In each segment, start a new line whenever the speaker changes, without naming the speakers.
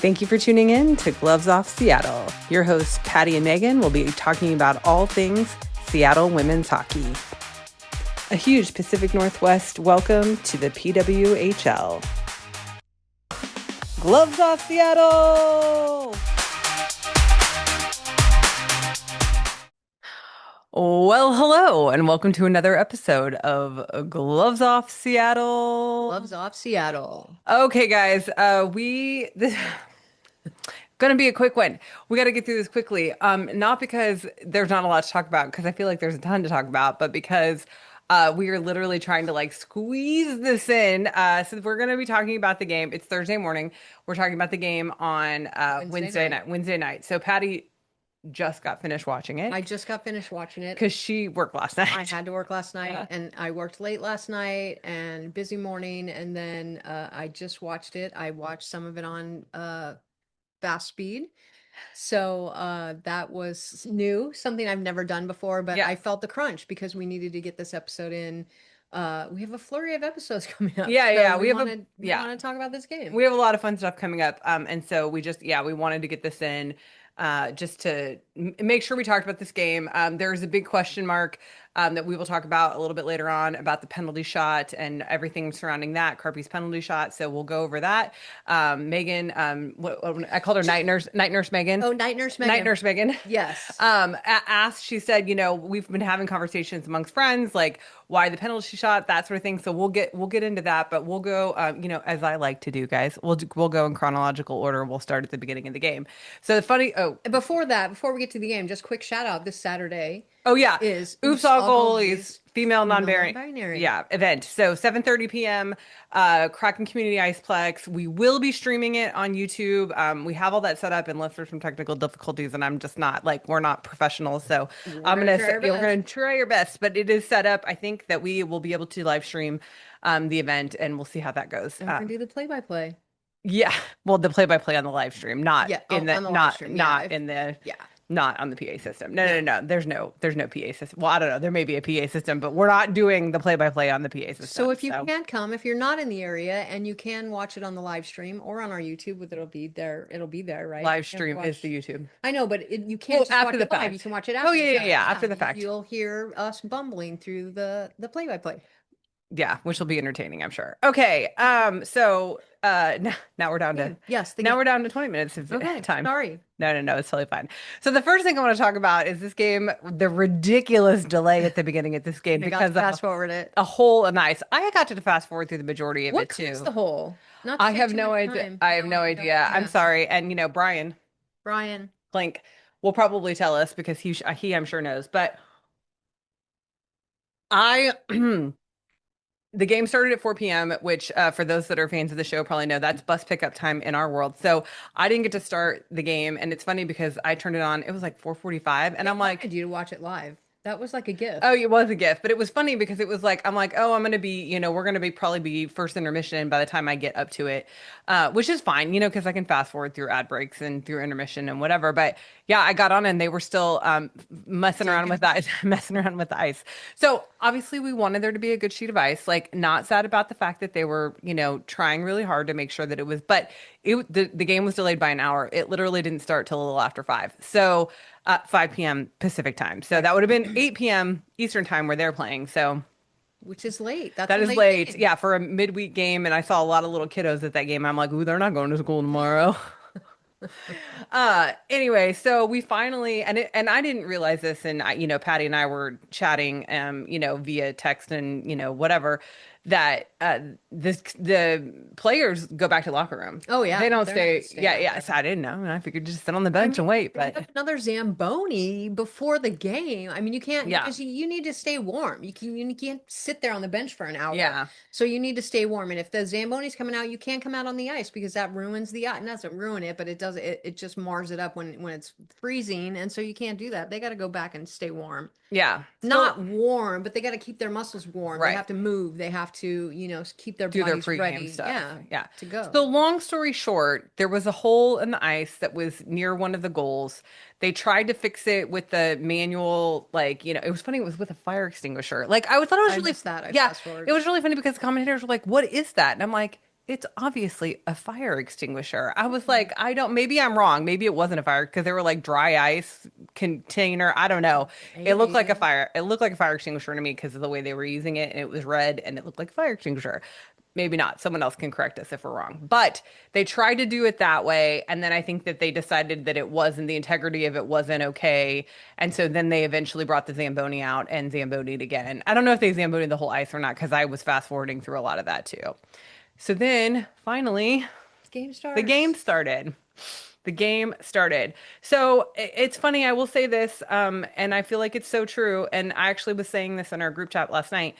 Thank you for tuning in to Gloves Off Seattle. Your hosts, Patti and Meagan, will be talking about all things Seattle women's hockey. A huge Pacific Northwest welcome to the PWHL. Gloves Off Seattle! Well, hello, and welcome to another episode of Gloves Off Seattle.
Gloves Off Seattle.
Okay, guys, this gonna be a quick one. We got to get through this quickly. Not because there's not a lot to talk about, because I feel like there's a ton to talk about, but because we are literally trying to squeeze this in. So we're gonna be talking about the game. It's Thursday morning. We're talking about the game on Wednesday night. So Patti just got finished watching it.
I just got finished watching it
because she worked last night.
I had to work last night, and I worked late last night and busy morning, and then I just watched it. I watched some of it on fast speed. So that was new, something I've never done before, but I felt the crunch because we needed to get this episode in. We have a flurry of episodes coming up.
We
want to talk about this game.
We have a lot of fun stuff coming up. And so we wanted to get this in just to make sure we talked about this game. There's a big question mark that we will talk about a little bit later on about the penalty shot and everything surrounding that, Carpy's penalty shot. So we'll go over that. Meagan, I called her Night Nurse Meagan.
Oh, Night Nurse Meagan.
Night Nurse Meagan.
Yes.
Asked, she said, we've been having conversations amongst friends, like why the penalty shot, that sort of thing. So we'll get into that, but we'll go, as I like to do, guys, we'll go in chronological order. We'll start at the beginning of the game. So
Before we get to the game, just quick shout out this Saturday.
Oh yeah,
is
Oops All Goalies female non-binary event. So 7:30 p.m. Kraken Community Iceplex. We will be streaming it on YouTube. We have all that set up unless there's some technical difficulties, and I'm just not we're not professionals. So we're gonna try your best, but it is set up. I think that we will be able to live stream the event, and we'll see how that goes.
And we're gonna do the play-by-play.
Yeah, well, the play-by-play on the live stream, not in the not on the PA system. No. There's no PA system. Well, I don't know. There may be a PA system, but we're not doing the play-by-play on the PA system.
So if you can't come, if you're not in the area, and you can watch it on the live stream or on our YouTube, it'll be there, right?
Live stream is the YouTube.
I know, but you can't just
after
watch
the
it
fact.
live. You can watch it after.
Oh yeah, after the fact.
You'll hear us bumbling through the play-by-play.
Yeah, which will be entertaining, I'm sure. Okay, so now we're down to we're down to 20 minutes of time.
Sorry.
No, it's totally fine. So the first thing I want to talk about is this game, the ridiculous delay at the beginning of this game because
fast forward it.
A hole in the ice. I got to fast forward through the majority of it too.
What's the hole?
I have no idea. I have no idea. I'm sorry. And Brian Klink will probably tell us because he I'm sure knows, but the game started at 4 p.m., which for those that are fans of the show probably know that's bus pickup time in our world. So I didn't get to start the game. And it's funny because I turned it on. It was 4:45. And I'm like,
I wanted you to watch it live. That was like a gift.
Oh, it was a gift. But it was funny because it was I'm like, oh, I'm going to be, we're going to probably be first intermission by the time I get up to it, which is fine, because I can fast forward through ad breaks and through intermission and whatever. But yeah, I got on and they were still messing around with the ice. So obviously we wanted there to be a good sheet of ice, not sad about the fact that they were, trying really hard to make sure that it was, but the game was delayed by an hour. It literally didn't start till a little after 5. So 5 p.m. Pacific time. So that would have been 8 p.m. Eastern time where they're playing. So,
which is late.
That is late. Game. Yeah, for a midweek game. And I saw a lot of little kiddos at that game. I'm like, ooh, they're not going to school tomorrow. Anyway, so we finally, and I didn't realize this, and Patti and I were chatting, via text and, whatever, that the players go back to locker room.
Oh yeah,
they don't stay. Yeah. So I didn't know, and I figured just sit on the bench and wait. But
another Zamboni before the game. I mean, you can't. Yeah. Because you need to stay warm. You can't sit there on the bench for an hour.
Yeah.
So you need to stay warm, and if the Zamboni's coming out, you can't come out on the ice because that ruins the ice. It doesn't ruin it, but it does. It just mars it up when it's freezing, and so you can't do that. They got to go back and stay warm.
Yeah.
Not warm, but they got to keep their muscles warm.
Right.
They have to move. They have to, keep their
do
bodies
their
ready.
Stuff. Yeah.
To go.
So long story short, there was a hole in the ice that was near one of the goals. They tried to fix it with the manual, it was funny. It was with a fire extinguisher. I thought it was really
that.
It was really funny because the commentators were like, "What is that?" And I'm like, it's obviously a fire extinguisher. I was
Mhm.
like, I don't, maybe I'm wrong. Maybe it wasn't a fire because they were like dry ice container. I don't know. It looked like a
Maybe.
fire. It looked like a fire extinguisher to me because of the way they were using it, and it was red and it looked like a fire extinguisher. Maybe not. Someone else can correct us if we're wrong. But they tried to do it that way, and then I think that they decided that it wasn't, the integrity of it wasn't okay. And so then they eventually brought the Zamboni out and Zambonied again. I don't know if they Zambonied the whole ice or not because I was fast forwarding through a lot of that too. So then finally,
Game
the game
starts.
started. The game started. So it's funny, I will say this, and I feel like it's so true. And I actually was saying this in our group chat last night.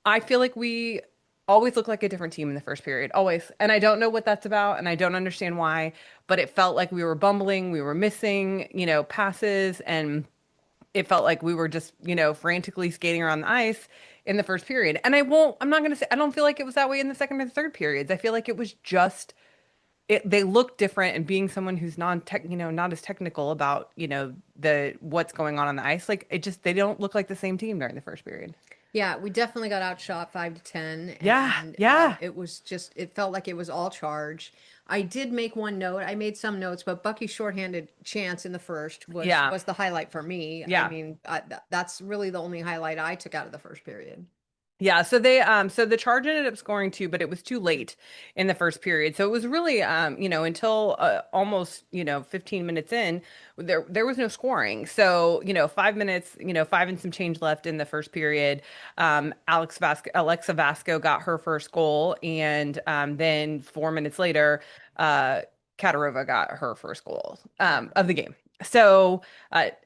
I feel like we always look like a different team in the first period, always. And I don't know what that's about, and I don't understand why, but it felt like we were bumbling, we were missing, passes, and it felt like we were just, frantically skating around the ice in the first period. And I'm not going to say, I don't feel like it was that way in the second or third periods. I feel like it was just, they look different. And being someone who's non-tech, not as technical about, what's going on the ice, like they don't look like the same team during the first period.
Yeah, we definitely got outshot 5-10,
Yeah,
and
yeah,
it was just, it felt like it was all charge. I did make one note. I made some notes, but Bucky's shorthanded chance in the first was
yeah.
was the highlight for me. I
Yeah.
mean, that's really the only highlight I took out of the first period.
Yeah, so the Charge ended up scoring two, but it was too late in the first period. So it was really until almost, 15 minutes in, there was no scoring. So, 5 minutes, five and some change left in the first period. Alexa Vasco got her first goal, and then 4 minutes later, uh Katarova got her first goal
Yeah.
of the game. So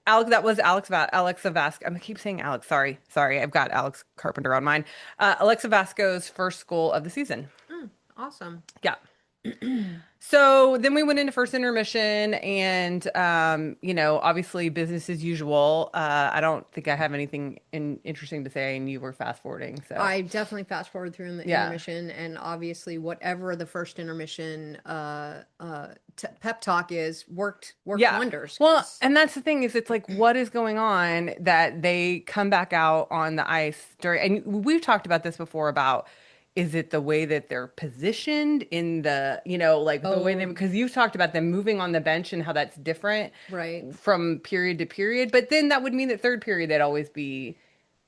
Alex, that was Alexa Vasco. I'm gonna keep saying Alex. Sorry. I've got Alex Carpenter on mine. Alexa Vasco's first goal of the season.
Mm, awesome.
Yeah. So then we went into first intermission, and obviously business as usual. I don't think I have anything interesting to say, and you were fast forwarding, so
I definitely fast forward through in the
yeah,
intermission, and obviously whatever the first intermission pep talk is worked
yeah.
wonders.
Well,
'Cause-
and that's the thing is, it's like, what is going on that they come back out on the ice during, and we've talked about this before about, is it the way that they're positioned in the, like the way they,
oh,
because you've talked about them moving on the bench and how that's different
right.
from period to period, but then that would mean that third period they'd always be,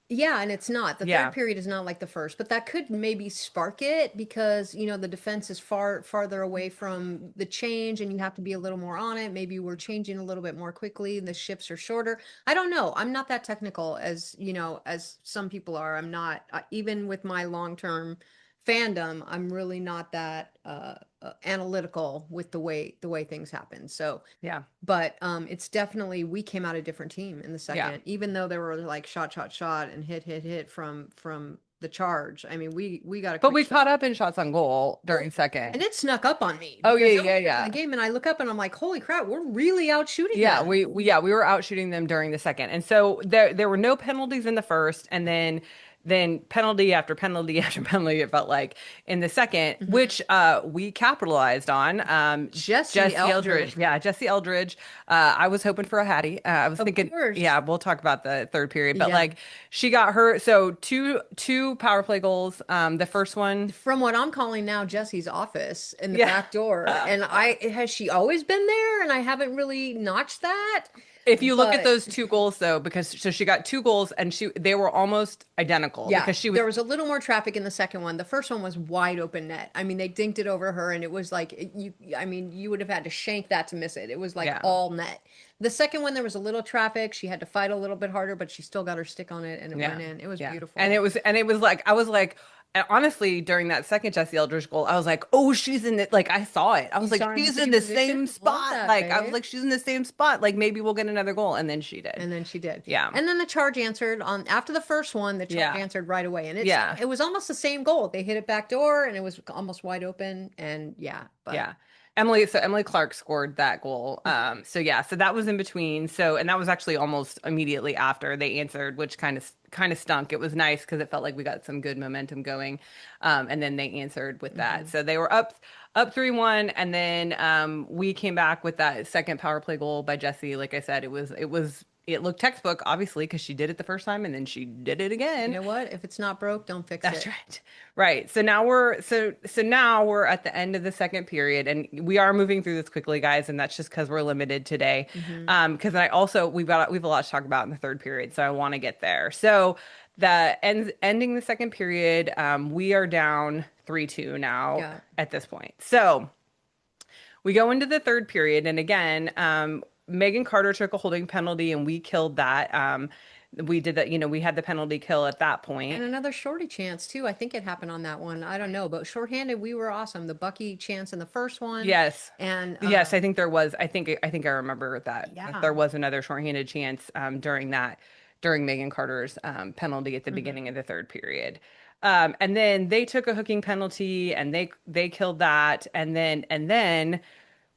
Yeah, and it's not. The third
yeah,
period is not like the first, but that could maybe spark it because, the defense is farther away from the change and you have to be a little more on it. Maybe we're changing a little bit more quickly, the shifts are shorter. I don't know. I'm not that technical as some people are. I'm not, even with my long-term fandom, I'm really not that analytical with the way things happen. So,
yeah,
but it's definitely, we came out a different team in the
yeah.
second, even though there were like shot and hit from the Charge. I mean, we got a
But
quick
we
shot.
caught up in shots on goal
Well,
during second.
and it snuck up on me
Oh, yeah,
because
yeah,
early in
yeah.
the game, and I look up and I'm like, holy crap, we're really out shooting
Yeah,
them.
we were out shooting them during the second. And so there were no penalties in the first, and then penalty after penalty after penalty, it felt like in the second,
Hmm.
which we capitalized on.
Jesse
Jesse
Eldridge,
Eldridge. Yeah, Jesse Eldridge. I was hoping for a hatty. I was
of
thinking,
course.
yeah, we'll talk about the third period, but
Yeah.
like she got her, so two power play goals. The first one,
From what I'm calling now Jesse's office in the
yeah.
back door. And has she always been there? And I haven't really notched that.
If you look at
But
those two goals though, because so she got two goals and they were almost identical
yeah,
because she was,
there was a little more traffic in the second one. The first one was wide open net. I mean, they dinked it over her, and it was like I mean, you would have had to shank that to miss it. It was like
yeah,
all net. The second one, there was a little traffic. She had to fight a little bit harder, but she still got her stick on it, and it
yeah,
went in. It was
yeah. And
beautiful.
it was like, I was like, and honestly, during that second Jesse Eldridge goal, I was like, oh, she's in it. Like I saw it. I
You
was like,
saw her in
she's in
shooting
the
position.
same
Love
spot.
that,
Like I was
babe.
like, she's in the same spot. Like maybe we'll get another goal. And then she did.
And then she did.
Yeah.
And then the Charge answered on after the first one, the Charge
Yeah.
answered right away. And
Yeah.
it was almost the same goal. They hit it back door and it was almost wide open. And yeah, but
Yeah. So Emily Clark scored that goal. So yeah, so that was in between. So, and that was actually almost immediately after they answered, which kind of stunk. It was nice because it felt like we got some good momentum going. And then they answered with that.
mhm.
So they were up 3-1, and then we came back with that second power play goal by Jesse. Like I said, it was it looked textbook, obviously, because she did it the first time and then she did it
You
again.
know what? If it's not broke, don't fix
That's
it.
right. Right. So now we're at the end of the second period and we are moving through this quickly, guys, and that's just because we're limited today.
Hmm.
Because I also we've a lot to talk about in the third period, so I want to get there. So ending the second period, we are down 3-2 now
Yeah.
at this point. So we go into the third period, and again, Megan Carter took a holding penalty, and we killed that. We did that, we had the penalty kill at that
And
point.
another shorty chance too. I think it happened on that one. I don't know, but shorthanded, we were awesome. The Bucky chance in the first one,
Yes.
and
Yes, I think there was. I think I remember that
yeah.
there was another shorthanded chance during Megan Carter's penalty at the
Hmm.
beginning of the third period. And then they took a hooking penalty and they killed that. And then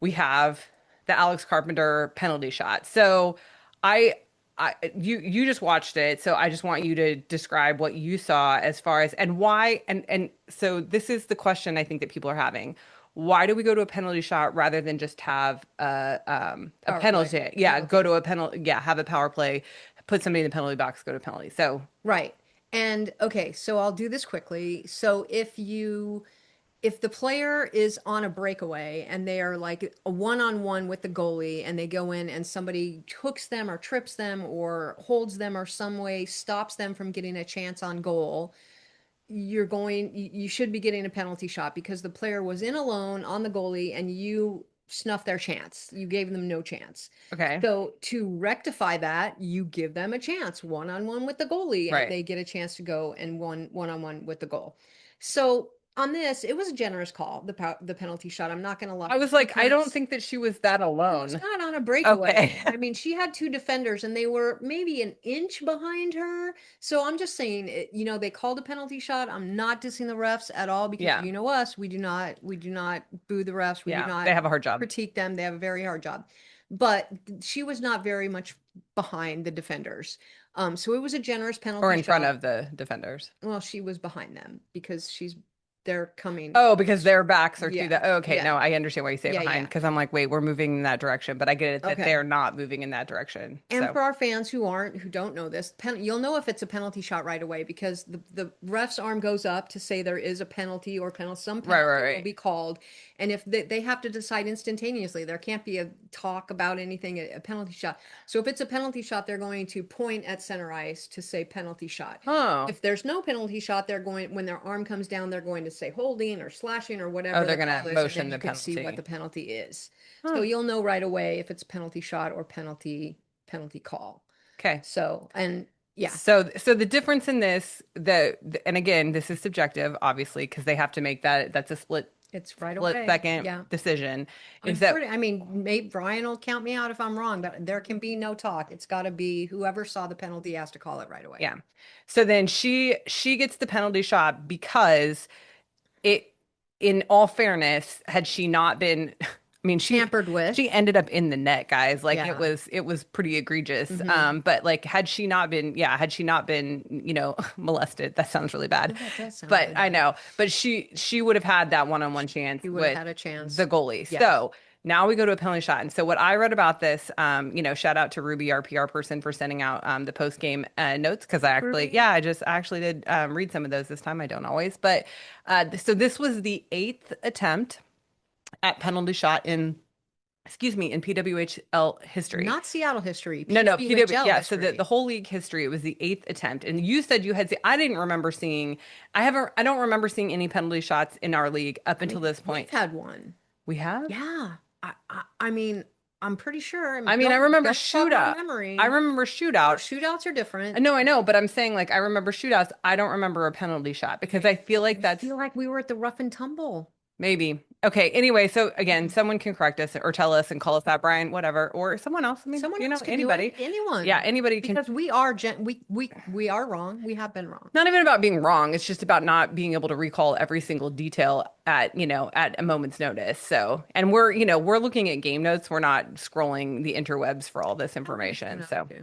we have the Alex Carpenter penalty shot. So I you just watched it, so I just want you to describe what you saw as far as and why and so this is the question I think that people are having. Why do we go to a penalty shot rather than just have a
Power play.
penalty? Yeah, go
Okay.
to a penalty. Yeah, have a power play, put somebody in the penalty box, go to penalty. So
Right. And okay, so I'll do this quickly. So if the player is on a breakaway and they are like a one-on-one with the goalie and they go in and somebody hooks them or trips them or holds them or some way stops them from getting a chance on goal, you should be getting a penalty shot because the player was in alone on the goalie and you snuffed their chance. You gave them no chance.
okay,
So to rectify that, you give them a chance one on one with the goalie and
right.
they get a chance to go and one on one with the goal. So on this, it was a generous call, the penalty shot. I'm not going to lie
I was like, I don't
because
think that she was that
she was
alone.
not on a breakaway.
Okay.
I mean, she had two defenders and they were maybe an inch behind her. So I'm just saying, they called a penalty shot. I'm not dissing the refs at all because
Yeah.
you know us, we do not boo the refs. We do
Yeah.
not
They have a hard job.
critique them. They have a very hard job. But she was not very much behind the defenders. So it was a generous
Or
penalty
in front
shot.
of the defenders.
Well, she was behind them because they're coming.
Oh, because their backs are to
Yeah.
the. Oh, okay,
Yeah.
no, I understand why you say
Yeah.
behind
Yeah.
because I'm like, wait, we're moving in that direction, but I get it that
Okay.
they're not moving in that direction.
And
So,
for our fans who don't know this, you'll know if it's a penalty shot right away because the ref's arm goes up to say there is a penalty or some
right, right,
penalty will
right.
be called, and if they have to decide instantaneously, there can't be a talk about anything, a penalty shot. So if it's a penalty shot, they're going to point at center ice to say penalty shot.
Oh,
If there's no penalty shot, they're going when their arm comes down, they're going to say holding or slashing or
oh,
whatever
they're
the
gonna
call is, and
motion
then
the
you can see what
penalty.
the penalty is. So
Huh.
you'll know right away if it's penalty shot or penalty call.
Okay.
So, and yeah,
So the difference in this, and again, this is subjective, obviously, because they have to make that's a
it's right
split
away.
second
Yeah.
decision, is
I'm
that
pretty, I mean, maybe Brian will count me out if I'm wrong, but there can be no talk. It's got to be whoever saw the penalty has to call it right away.
yeah. So then she gets the penalty shot because it, in all fairness, had she not been, I mean,
Tampered with.
she ended up in the net, guys. Like
Yeah.
it was pretty egregious.
Hmm.
But like had she not been, molested, that sounds really bad.
Oh, that does sound
But
really
I
bad.
know, but she would have had that one-on-one chance
He would have
with
had a
the
chance.
goalie.
Yes.
So now we go to a penalty shot. And so what I read about this, shout out to Ruby, our PR person, for sending out the post game notes because
Ruby.
I actually did read some of those this time. I don't always, but so this was the eighth attempt at penalty shot in, excuse me, in PWHL history.
Not Seattle history,
No, PW,
PWHL
yeah. So the
history.
whole league history, it was the eighth attempt, and you said you had. I didn't remember seeing. I don't remember seeing any penalty shots in our league up until this
We've
point.
had one.
We have.
Yeah. I mean, I'm pretty sure.
I mean, I
Don't
remember
talk about
shootout. I
memory.
remember
Oh,
shootout.
shootouts are different.
No, I know, but I'm saying like I remember shootouts. I don't remember a penalty shot because I feel like
I
that's
feel like we were at the rough and tumble.
maybe. Okay, anyway, so again, someone can correct us or tell us and call us that, Brian, whatever, or someone else. I mean,
Someone else could do it.
anybody. Yeah,
Anyone.
anybody can.
Because we are we are wrong. We have been wrong.
Not even about being wrong. It's just about not being able to recall every single detail at a moment's notice. So, and we're looking at game notes. We're not scrolling the interwebs for all this information.
No,
So,
okay.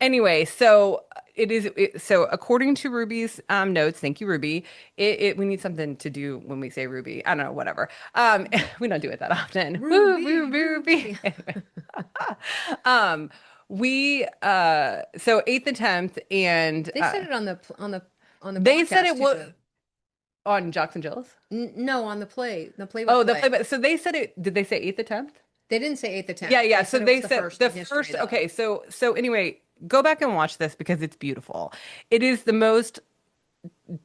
anyway, so so according to Ruby's notes, thank you, Ruby. We need something to do when we say Ruby. I don't know, whatever. We don't do it that often. Woo,
Ruby,
Ruby, Ruby.
Ruby.
Anyway. Um, We so eighth attempt and
They said it on the
they said
broadcast
it was
too.
on Jocks and Jills.
No, on the play by
Oh, the
play.
play. So they said it. Did they say eighth attempt?
They didn't say eighth
Yeah,
attempt.
yeah.
They
So
said it was
they
the
said
first
the
in history
first.
though.
Okay, so anyway, go back and watch this because it's beautiful. It is the most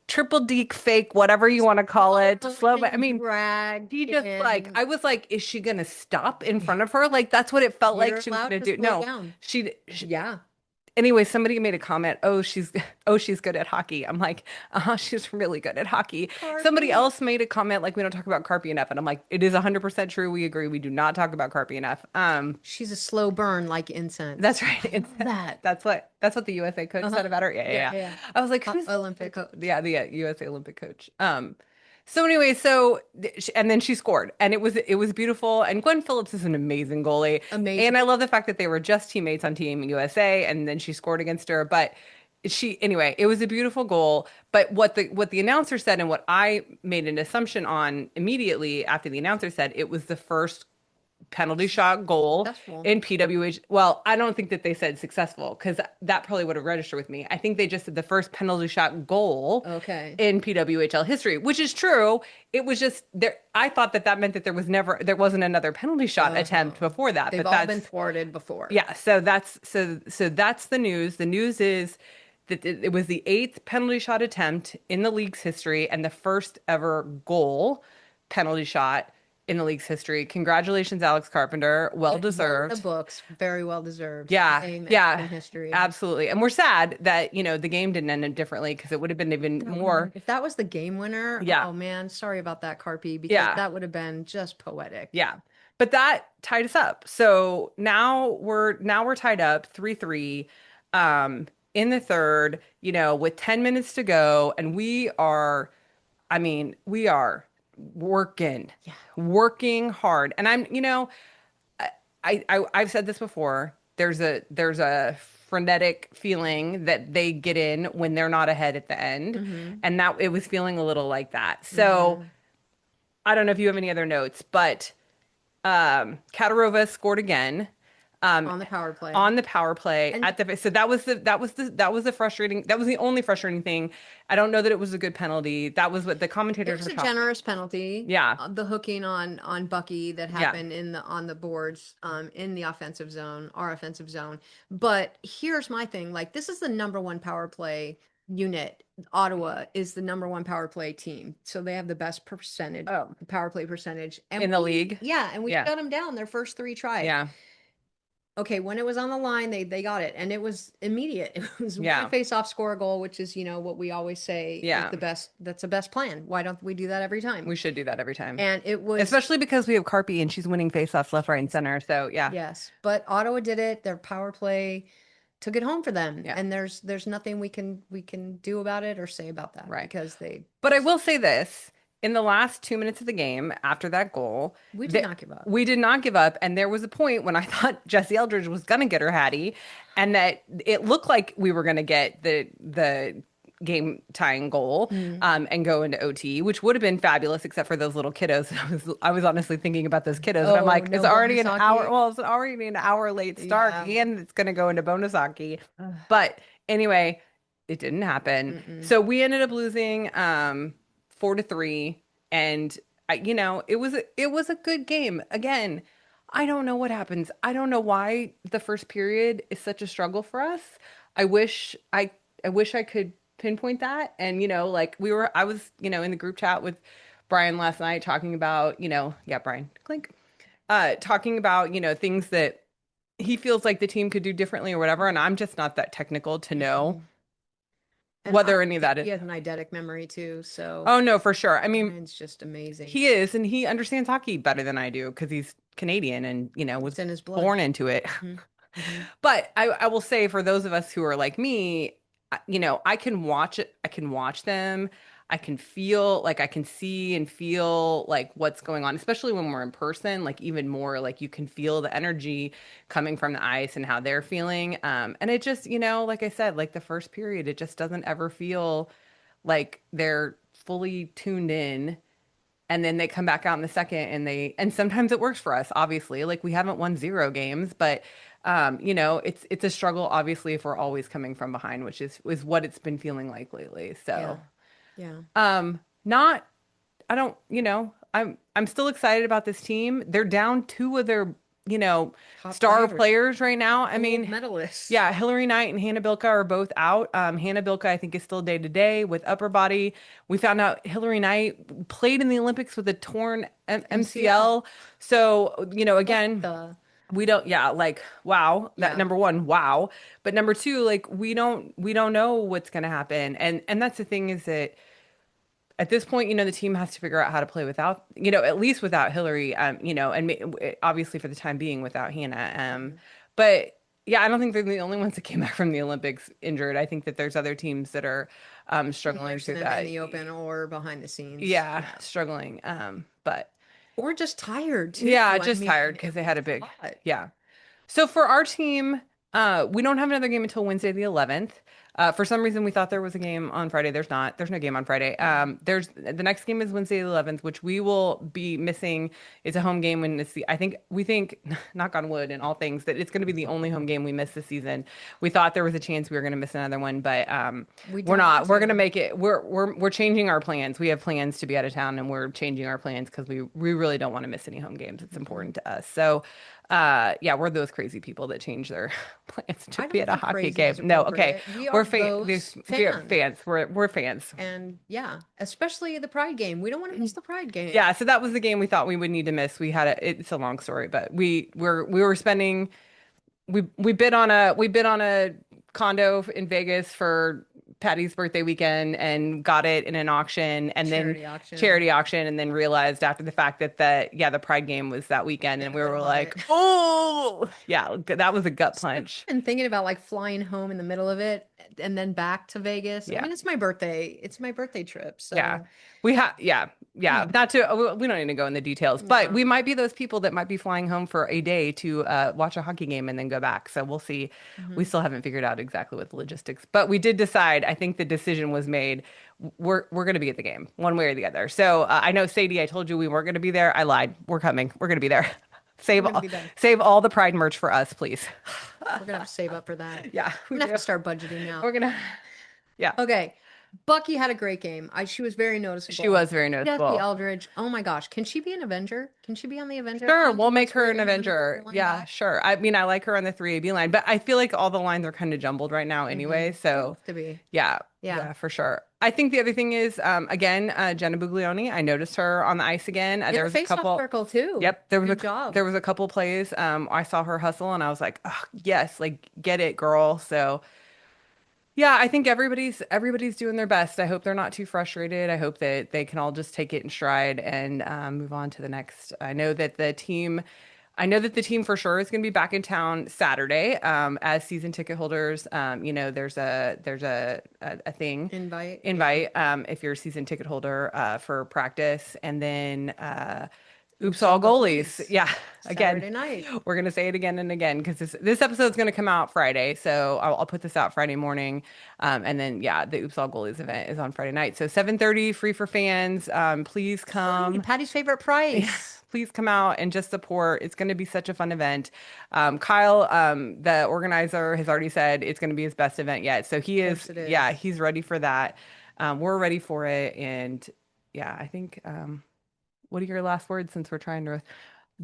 triple deek fake, whatever you want to call it.
Slow
Slow. I
and
mean,
dragged
he just like
in.
I was like, is she gonna stop in front of her? Like that's what it felt like
You're
she was
allowed
gonna
to
do.
slow
No,
down.
she
Yeah.
anyway, somebody made a comment, oh, she's oh, she's good at hockey. I'm like, uh-huh, she's really good at hockey. Somebody
Carpy.
else made a comment like we don't talk about Carpy enough. And I'm like, it is 100% true. We agree. We do not talk about Carpy enough.
She's a slow burn like incense.
That's right.
I
It's
love that.
that's what the USA coach said
Uh-huh.
about her. Yeah, yeah,
Yeah,
yeah.
yeah.
I was like, who's
Olympic coach.
yeah, the USA Olympic coach. So anyway, and then she scored, and it was beautiful. And Gwen Phillips is an amazing goalie,
Amazing.
and I love the fact that they were just teammates on Team USA, and then she scored against her. But anyway, it was a beautiful goal. But what the announcer said, and what I made an assumption on immediately after the announcer said, it was the first penalty shot goal
Successful.
in PWH. Well, I don't think that they said successful because that probably would have registered with me. I think they just said the first penalty shot goal
Okay.
in PWHL history, which is true. It was just there. I thought that meant that there wasn't another penalty shot attempt
Oh.
before that.
They've
But
all been
that's
thwarted before.
yeah. So that's the news. The news is that it was the eighth penalty shot attempt in the league's history and the first ever goal penalty shot in the league's history. Congratulations, Alex Carpenter. Well
Well in the
deserved.
books. Very well deserved.
Yeah,
Name
yeah,
in history.
absolutely. And we're sad that, the game didn't end up differently because it would have been even more.
If that was the game winner,
Yeah,
oh man, sorry about that, Carpy, because
yeah,
that would have been just poetic.
yeah. But that tied us up. So now we're tied up 3-3 in the third, with 10 minutes to go and we are working
Yeah.
working hard. And I've said this before. There's a frenetic feeling that they get in when they're not ahead at the end,
Mm-hmm.
and that it was feeling a little like that. So
Yeah.
I don't know if you have any other notes, but Katarova scored again
On the power play.
on the power play
And
at the so that was the frustrating that was the only frustrating thing. I don't know that it was a good penalty. That was what the
it
commentators
was
were
a
talking.
generous penalty.
Yeah,
The hooking on Bucky that
yeah,
happened on the boards in the offensive zone, our offensive zone. But here's my thing, like this is the number one power play unit. Ottawa is the number one power play team. So they have the best percentage,
oh,
power play percentage. And
in the league.
we
Yeah,
shut them down their first three tries.
yeah,
Okay, when it was on the line, they got it, and it was immediate. It was win a
yeah,
face-off, score a goal, which is what we always say is
yeah.
the best. That's the best plan. Why don't we do that every time?
We should do that every time.
And it was
Especially because we have Carpy and she's winning faceoffs left, right, and center. So yeah,
yes, but Ottawa did it. Their power play took it home for them,
yeah,
and there's nothing we can do about it or say about that
right.
because they
But I will say this, in the last 2 minutes of the game after that goal,
we did not give up.
we did not give up. And there was a point when I thought Jessie Eldridge was gonna get her hattie, and that it looked like we were gonna get the game tying goal
Mm.
and go into OT, which would have been fabulous, except for those little kiddos. I was honestly thinking about those kiddos, and I'm
Oh,
like,
no
it's already
bonus
an hour.
hockey.
Well, it's already an hour late start,
Yeah.
and it's gonna go into bonus hockey.
Ugh.
But anyway, it didn't happen.
Mm-mm.
So we ended up losing 4-3, and it was a good game. Again, I don't know what happens. I don't know why the first period is such a struggle for us. I wish I could pinpoint that. And like I was in the group chat with Brian last night talking about yeah, Brian Clink, talking about things that he feels like the team could do differently or whatever, and I'm just not that technical to know
Mhm. And I
whether any of
think
that is.
he has an eidetic memory too, so
Oh no, for sure. I mean,
it's just amazing.
he is, and he understands hockey better than I do because he's Canadian and was
It's in his blood.
born into it.
Hmm. Hmm.
But I will say for those of us who are like me, I can watch it. I can watch them. I can feel like I can see and feel like what's going on, especially when we're in person, like even more like you can feel the energy coming from the ice and how they're feeling. And it just, like I said, like the first period, it just doesn't ever feel like they're fully tuned in and then they come back out in the second and sometimes it works for us, obviously. Like we haven't won 0 games, but it's a struggle, obviously, if we're always coming from behind, which is what it's been feeling like lately.
Yeah.
So,
Yeah.
not I don't, I'm still excited about this team. They're down two of their, you know,
Top
star
players,
players right now. I
gold
mean,
medalists.
yeah, Hillary Knight and Hannah Bilka are both out. Hannah Bilka, I think, is still day to day with upper body. We found out Hillary Knight played in the Olympics with a torn
MCL.
MCL. So,
What
again,
the?
we don't, yeah, like, wow, that
Yeah.
number one, wow. But number two, like, we don't know what's going to happen. And that's the thing is that at this point, the team has to figure out how to play without, at least without Hillary, and obviously for the time being without Hannah.
Mhm.
But yeah, I don't think they're the only ones that came back from the Olympics injured. I think that there's other teams that are struggling through
Nursing them in
that.
the open or behind the scenes.
Yeah,
Yeah.
struggling. But
Or just tired too.
yeah,
I
just
mean,
tired because
it
they
was
had a
a
big,
lot.
yeah. So for our team, we don't have another game until Wednesday the 11th. For some reason, we thought there was a game on Friday. There's not. There's no game on Friday.
Yeah.
There's the next game is Wednesday the 11th, which we will be missing. It's a home game when it's we think, knock on wood and all things, that it's going to be the only home game we miss this season. We thought there was a chance we were going to miss another one, but
We
we're
don't want
not. We're going to
to.
make it. We're changing our plans. We have plans to be out of town, and we're changing our plans because we really don't want to miss any home games. It's
Mhm.
important to us. So. Yeah, we're those crazy people that change their plans to
I
be
don't
at a
think
hockey
crazy
game.
is
No, okay.
appropriate. We
We're
are
fan these
those
we're
fans.
fans. We're fans.
And yeah, especially the Pride game. We don't want to miss the Pride game.
Yeah, so that was the game we thought we would need to miss. It's a long story, but we were spending we bid on a condo in Vegas for Patty's birthday weekend and got it in an auction and then
Charity auction.
charity auction and then realized after the fact that the Pride game was that weekend
Yeah,
and we
bid
were
on it.
like, "Oh, yeah, that was a gut punch."
And thinking about like flying home in the middle of it and then back to Vegas. I
Yeah.
mean, it's my birthday. It's my birthday trip.
Yeah.
So,
Yeah. Not to, we don't need to go in the details, but
no.
we might be those people that might be flying home for a day to watch a hockey game and then go back. So we'll see. We
Mhm.
still haven't figured out exactly what the logistics, but we did decide. I think the decision was made. We're going to be at the game one way or the other. So I know Sadie, I told you we weren't going to be there. I lied. We're coming. We're going to be there.
We're
Save
gonna
all,
be there.
save all the Pride merch for us, please.
We're gonna have to save up for that.
Yeah,
I'm
we
gonna have
do.
to start budgeting now.
We're gonna. Yeah,
Okay. Bucky had a great game. She was very
she
noticeable.
was very
Jessie
noticeable.
Eldridge. Oh my gosh. Can she be an Avenger? Can she be on the Avenger
Sure,
account
we'll make
once
her
we're
an
in the
Avenger.
line
Yeah,
back?
sure. I mean, I like her on the 3AB line, but I feel like all the lines are kind of jumbled right now anyway.
They
So,
have to be.
yeah,
Yeah.
yeah, for sure. I think the other thing is, again, Jenna Buglioni. I noticed her on the ice again.
In
There
the
was a
faceoff
couple.
circle too.
Yep, there was
Good job.
there was a couple plays. I saw her hustle, and I was like, oh, yes, like get it, girl. So. Yeah, I think everybody's doing their best. I hope they're not too frustrated. I hope that they can all just take it in stride and move on to the next. I know that the team for sure is going to be back in town Saturday as season ticket holders. There's a thing
Invite. Yeah.
invite if you're a season ticket holder for practice, and then oops,
Oops,
all
all
goalies.
goalies.
Yeah, again.
Saturday night.
We're gonna say it again and again because this episode's gonna come out Friday, so I'll put this out Friday morning, and then yeah, the Oops All Goalies event is on Friday night, so 7:30, free for fans. Please
Free.
come,
Patty's favorite price.
please come out and just support. It's gonna be such a fun event. Kyle, the organizer, has already said it's gonna be his best event yet, so he
Of
is,
course it is.
yeah, he's ready for that. We're ready for it, and yeah, I think. What are your last words since we're trying to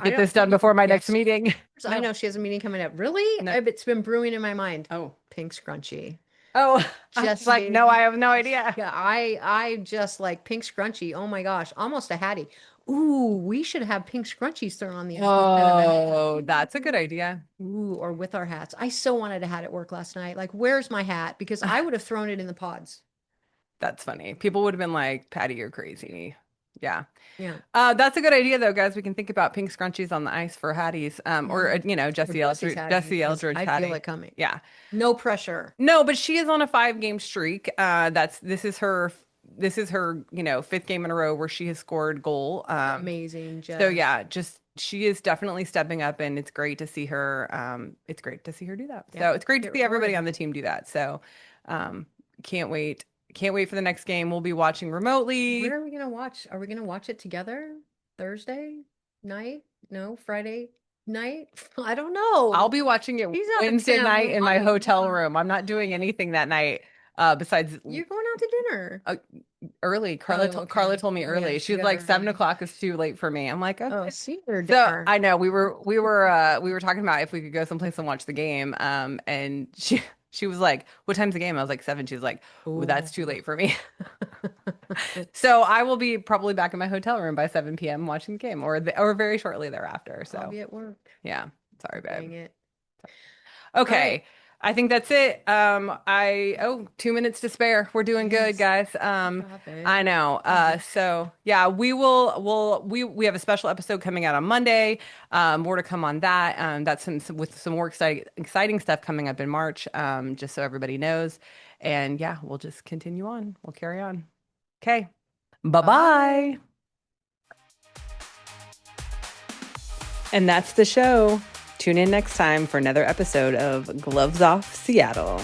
I
get
don't
this done before my next
yes.
meeting?
I
No.
know she has a meeting coming up. Really?
No.
It's been brewing in my mind.
Oh.
Pink scrunchie.
Oh, I was like,
Jessie.
no, I have no idea.
Yeah, I just like pink scrunchie. Oh my gosh, almost a hattie. Ooh, we should have pink scrunchies thrown on the ice with an event.
Oh, that's a good idea.
Ooh, or with our hats. I so wanted a hat at work last night. Like, where's my hat? Because I would have thrown it in the pods.
That's funny. People would have been like, Patty, you're crazy. Yeah.
Yeah.
That's a good idea though, guys. We can think about pink scrunchies on the ice for Hatties. Or
Or
Jessie
Jesse's
Eldridge,
hattie,
Jessie
because
Eldridge
I feel
Hattie.
it coming.
Yeah.
No pressure.
No, but she is on a 5-game streak. This is her, fifth game in a row where she has scored goal.
Amazing,
So
Jess.
yeah, just she is definitely stepping up and it's great to see her. It's great to see her do that.
Yeah,
So it's great to
get
see everybody
rewarded.
on the team do that. So can't wait. Can't wait for the next game. We'll be watching remotely.
When are we gonna watch? Are we gonna watch it together? Thursday night? No, Friday night? I don't know.
I'll be watching it
He's out of
Wednesday
town.
night in my
Mommy,
hotel room. I'm not doing anything that night. Besides
you're going out to dinner.
early. Carla told me
Yeah,
early.
she
She was
got
like
early.
7 o'clock is too late for me. I'm like,
Oh,
okay.
senior
So
dinner.
I know we were talking about if we could go someplace and watch the game. And she was like, "What time's the game?" I was like 7. She was like, "Ooh, that's too late for me." So I will be probably back in my hotel room by 7 p.m. watching the game, or very shortly thereafter.
I'll
So
be at work.
yeah, sorry, babe.
Dang it.
Okay.
right.
I think that's it. 2 minutes to spare. We're doing good, guys.
Stop it.
I know. So yeah, we have a special episode coming out on Monday. More to come on that. That's with some more exciting stuff coming up in March. Just so everybody knows. And yeah, we'll just continue on. We'll carry on. Okay. Bye-bye. And that's the show. Tune in next time for another episode of Gloves Off Seattle.